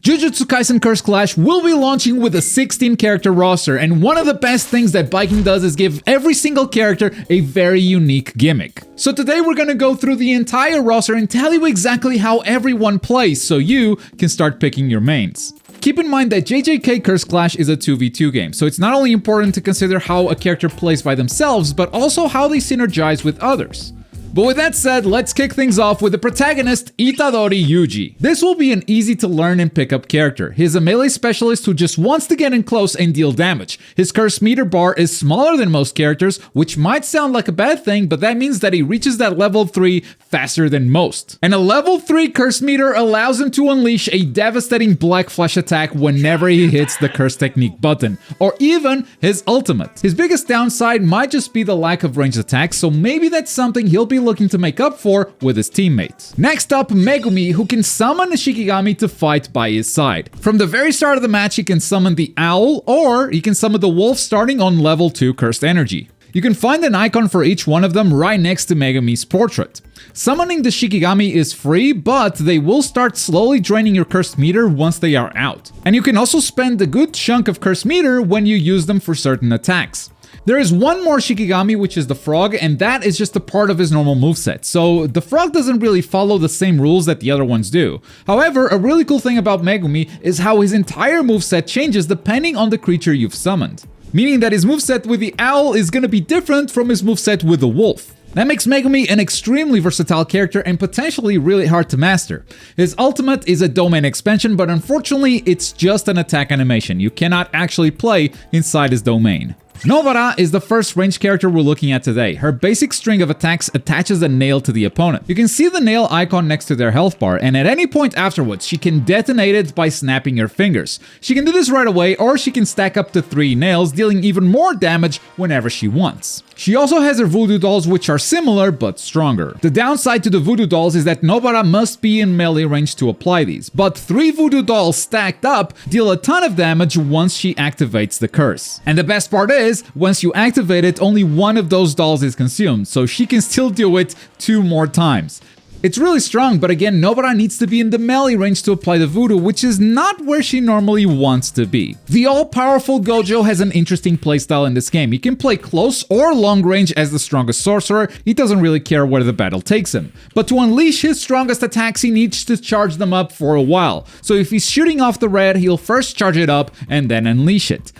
Jujutsu Kaisen Cursed Clash will be launching with a 16-character roster, and one of the best things that Viking does is give every single character a very unique gimmick. So today we're gonna go through the entire roster and tell you exactly how everyone plays so you can start picking your mains. Keep in mind that JJK Cursed Clash is a 2v2 game, so it's not only important to consider how a character plays by themselves, but also how they synergize with others. But with that said, let's kick things off with the protagonist, Itadori Yuji. This will be an easy to learn and pick up character. He's a melee specialist who just wants to get in close and deal damage. His curse meter bar is smaller than most characters, which might sound like a bad thing, but that means that he reaches that level 3 faster than most. And a level 3 curse meter allows him to unleash a devastating black flash attack whenever he hits the curse technique button, or even his ultimate. His biggest downside might just be the lack of ranged attacks, so maybe that's something he'll be looking to make up for with his teammates. Next up, Megumi, who can summon a Shikigami to fight by his side. From the very start of the match, he can summon the owl, or he can summon the wolf starting on level 2 cursed energy. You can find an icon for each one of them right next to Megumi's portrait. Summoning the Shikigami is free, but they will start slowly draining your cursed meter once they are out. And you can also spend a good chunk of cursed meter when you use them for certain attacks. There is one more Shikigami, which is the frog, and that is just a part of his normal moveset, so the frog doesn't really follow the same rules that the other ones do. However, a really cool thing about Megumi is how his entire moveset changes depending on the creature you've summoned. Meaning that his moveset with the owl is gonna be different from his moveset with the wolf. That makes Megumi an extremely versatile character and potentially really hard to master. His ultimate is a domain expansion, but unfortunately it's just an attack animation. You cannot actually play inside his domain. Nobara is the first ranged character we're looking at today. Her basic string of attacks attaches a nail to the opponent. You can see the nail icon next to their health bar, and at any point afterwards, she can detonate it by snapping her fingers. She can do this right away, or she can stack up to 3 nails, dealing even more damage whenever she wants. She also has her voodoo dolls, which are similar but stronger. The downside to the voodoo dolls is that Nobara must be in melee range to apply these, but 3 voodoo dolls stacked up deal a ton of damage once she activates the curse. And the best part is, once you activate it, only one of those dolls is consumed, so she can still do it 2 more times. It's really strong, but again, Nobara needs to be in the melee range to apply the voodoo, which is not where she normally wants to be. The all-powerful Gojo has an interesting playstyle in this game. He can play close or long range as the strongest sorcerer. He doesn't really care where the battle takes him. But to unleash his strongest attacks, he needs to charge them up for a while. So if he's shooting off the red, he'll first charge it up and then unleash it.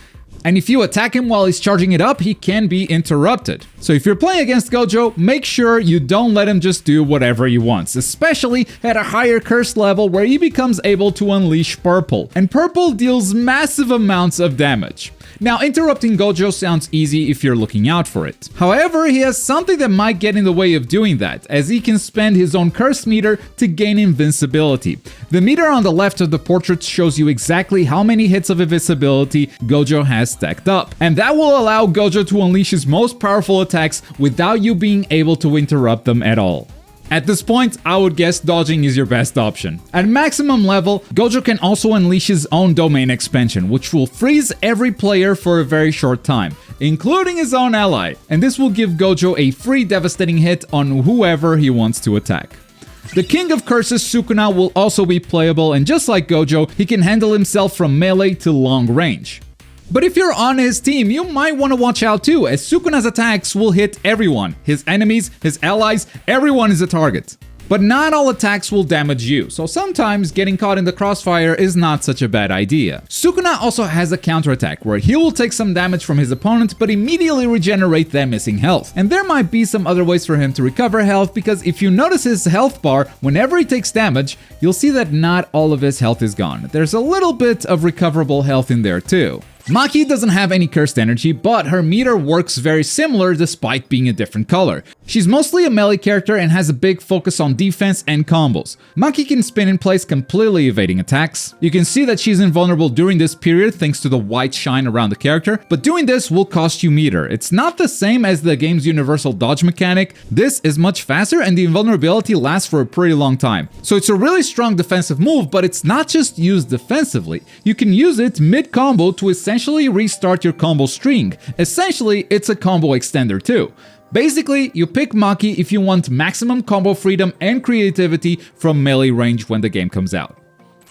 And if you attack him while he's charging it up, he can be interrupted. So if you're playing against Gojo, make sure you don't let him just do whatever he wants, especially at a higher curse level where he becomes able to unleash purple. And purple deals massive amounts of damage. Now, interrupting Gojo sounds easy if you're looking out for it. However, he has something that might get in the way of doing that, as he can spend his own curse meter to gain invincibility. The meter on the left of the portrait shows you exactly how many hits of invincibility Gojo has stacked up, and that will allow Gojo to unleash his most powerful attacks without you being able to interrupt them at all. At this point, I would guess dodging is your best option. At maximum level, Gojo can also unleash his own domain expansion, which will freeze every player for a very short time, including his own ally, and this will give Gojo a free devastating hit on whoever he wants to attack. The King of Curses, Sukuna, will also be playable, and just like Gojo, he can handle himself from melee to long range. But if you're on his team, you might want to watch out too, as Sukuna's attacks will hit everyone. His enemies, his allies, everyone is a target. But not all attacks will damage you, so sometimes getting caught in the crossfire is not such a bad idea. Sukuna also has a counterattack, where he will take some damage from his opponent but immediately regenerate their missing health. And there might be some other ways for him to recover health, because if you notice his health bar, whenever he takes damage, you'll see that not all of his health is gone. There's a little bit of recoverable health in there too. Maki doesn't have any cursed energy, but her meter works very similar despite being a different color. She's mostly a melee character and has a big focus on defense and combos. Maki can spin in place, completely evading attacks. You can see that she's invulnerable during this period thanks to the white shine around the character, but doing this will cost you meter. It's not the same as the game's universal dodge mechanic. This is much faster and the invulnerability lasts for a pretty long time. So it's a really strong defensive move, but it's not just used defensively. You can use it mid-combo to essentially restart your combo string. Essentially, it's a combo extender too. Basically, you pick Maki if you want maximum combo freedom and creativity from melee range when the game comes out.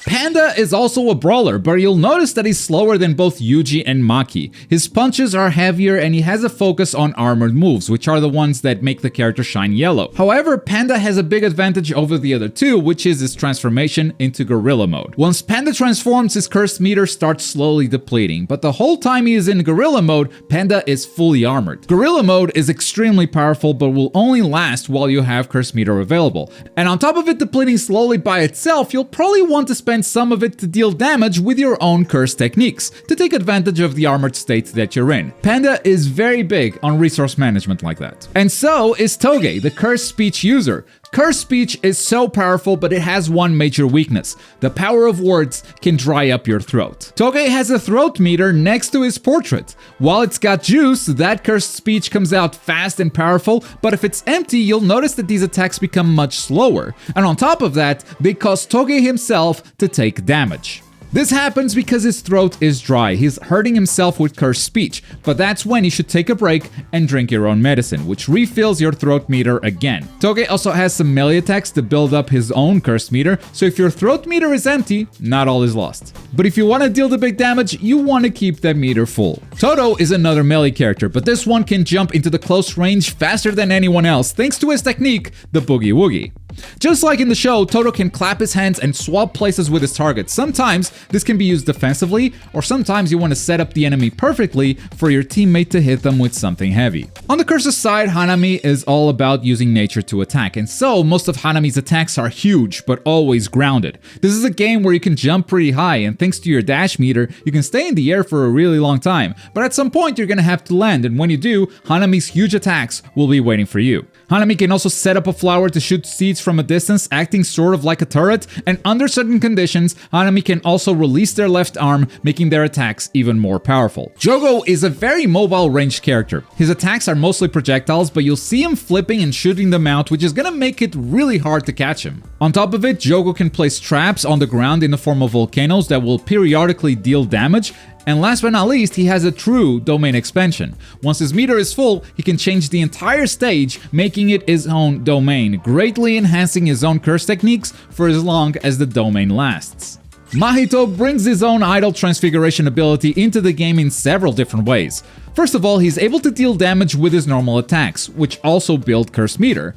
Panda is also a brawler, but you'll notice that he's slower than both Yuji and Maki. His punches are heavier and he has a focus on armored moves, which are the ones that make the character shine yellow. However, Panda has a big advantage over the other two, which is his transformation into Gorilla Mode. Once Panda transforms, his cursed meter starts slowly depleting, but the whole time he is in Gorilla Mode, Panda is fully armored. Gorilla Mode is extremely powerful, but will only last while you have cursed meter available. And on top of it depleting slowly by itself, you'll probably want to spend some of it to deal damage with your own curse techniques, to take advantage of the armored state that you're in. Panda is very big on resource management like that. And so is Toge, the cursed speech user. Cursed speech is so powerful, but it has one major weakness. The power of words can dry up your throat. Toge has a throat meter next to his portrait. While it's got juice, that cursed speech comes out fast and powerful, but if it's empty, you'll notice that these attacks become much slower. And on top of that, they cause Toge himself to take damage. This happens because his throat is dry. He's hurting himself with cursed speech, but that's when you should take a break and drink your own medicine, which refills your throat meter again. Toge also has some melee attacks to build up his own cursed meter, so if your throat meter is empty, not all is lost. But if you want to deal the big damage, you want to keep that meter full. Todo is another melee character, but this one can jump into the close range faster than anyone else thanks to his technique, the Boogie Woogie. Just like in the show, Todo can clap his hands and swap places with his target. Sometimes this can be used defensively, or sometimes you want to set up the enemy perfectly for your teammate to hit them with something heavy. On the curse's side, Hanami is all about using nature to attack, and so most of Hanami's attacks are huge, but always grounded. This is a game where you can jump pretty high, and thanks to your dash meter, you can stay in the air for a really long time, but at some point you're gonna have to land, and when you do, Hanami's huge attacks will be waiting for you. Hanami can also set up a flower to shoot seeds from a distance, acting sort of like a turret, and under certain conditions, Hanami can also release their left arm, making their attacks even more powerful. Jogo is a very mobile ranged character. His attacks are mostly projectiles, but you'll see him flipping and shooting them out, which is gonna make it really hard to catch him. On top of it, Jogo can place traps on the ground in the form of volcanoes that will periodically deal damage. And last but not least, he has a true domain expansion. Once his meter is full, he can change the entire stage, making it his own domain, greatly enhancing his own curse techniques for as long as the domain lasts. Mahito brings his own idol transfiguration ability into the game in several different ways. First of all, he's able to deal damage with his normal attacks, which also build curse meter.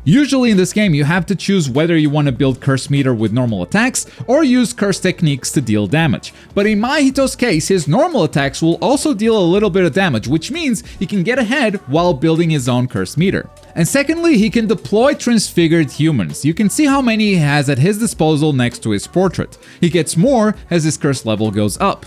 Usually in this game, you have to choose whether you want to build curse meter with normal attacks or use curse techniques to deal damage. But in Mahito's case, his normal attacks will also deal a little bit of damage, which means he can get ahead while building his own curse meter. And secondly, he can deploy transfigured humans. You can see how many he has at his disposal next to his portrait. He gets more as his curse level goes up.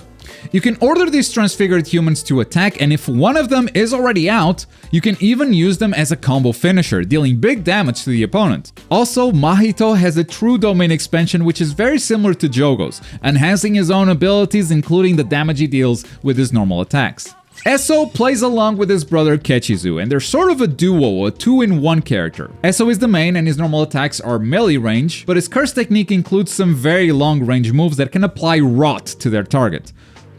You can order these transfigured humans to attack, and if one of them is already out, you can even use them as a combo finisher, dealing big damage to the opponent. Also, Mahito has a true domain expansion which is very similar to Jogo's, enhancing his own abilities, including the damage he deals with his normal attacks. Eso plays along with his brother Kechizu, and they're sort of a duo, a two-in-one character. Eso is the main and his normal attacks are melee range, but his curse technique includes some very long range moves that can apply rot to their target.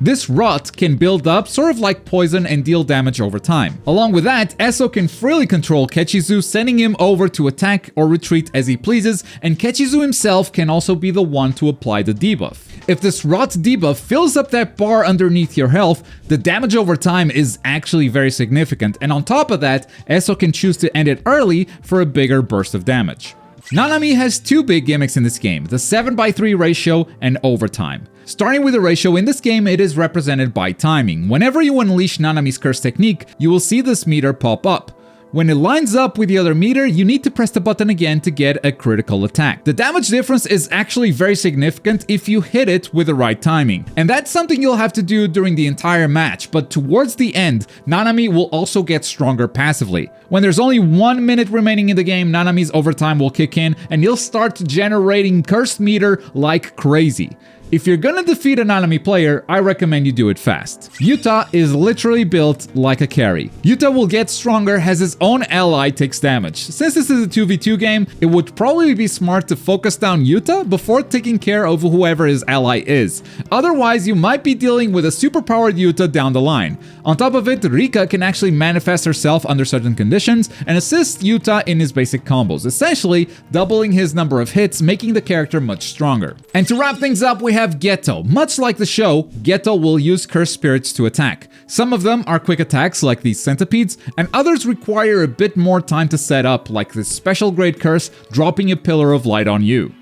This rot can build up sort of like poison and deal damage over time. Along with that, Eso can freely control Kechizu, sending him over to attack or retreat as he pleases, and Kechizu himself can also be the one to apply the debuff. If this rot debuff fills up that bar underneath your health, the damage over time is actually very significant, and on top of that, Eso can choose to end it early for a bigger burst of damage. Nanami has two big gimmicks in this game, the 7:3 ratio and overtime. Starting with the ratio, in this game it is represented by timing. Whenever you unleash Nanami's curse technique, you will see this meter pop up. When it lines up with the other meter, you need to press the button again to get a critical attack. The damage difference is actually very significant if you hit it with the right timing. And that's something you'll have to do during the entire match, but towards the end, Nanami will also get stronger passively. When there's only 1 minute remaining in the game, Nanami's overtime will kick in and he'll start generating cursed meter like crazy. If you're gonna defeat an Nanami player, I recommend you do it fast. Yuta is literally built like a carry. Yuta will get stronger as his own ally takes damage. Since this is a 2v2 game, it would probably be smart to focus down Yuta before taking care of whoever his ally is. Otherwise, you might be dealing with a superpowered Yuta down the line. On top of it, Rika can actually manifest herself under certain conditions and assist Yuta in his basic combos, essentially doubling his number of hits, making the character much stronger. And to wrap things up, we have Geto. Much like the show, Geto will use cursed spirits to attack. Some of them are quick attacks like these centipedes, and others require a bit more time to set up, like this special grade curse dropping a pillar of light on you.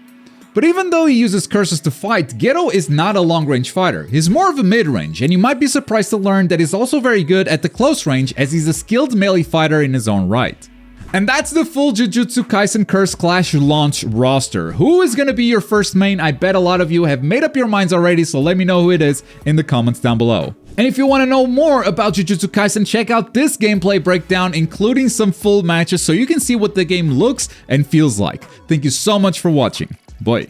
But even though he uses curses to fight, Geto is not a long-range fighter. He's more of a mid-range, and you might be surprised to learn that he's also very good at the close range, as he's a skilled melee fighter in his own right. And that's the full Jujutsu Kaisen Cursed Clash launch roster. Who is gonna be your first main? I bet a lot of you have made up your minds already, so let me know who it is in the comments down below. And if you want to know more about Jujutsu Kaisen, check out this gameplay breakdown, including some full matches, so you can see what the game looks and feels like. Thank you so much for watching. Bye.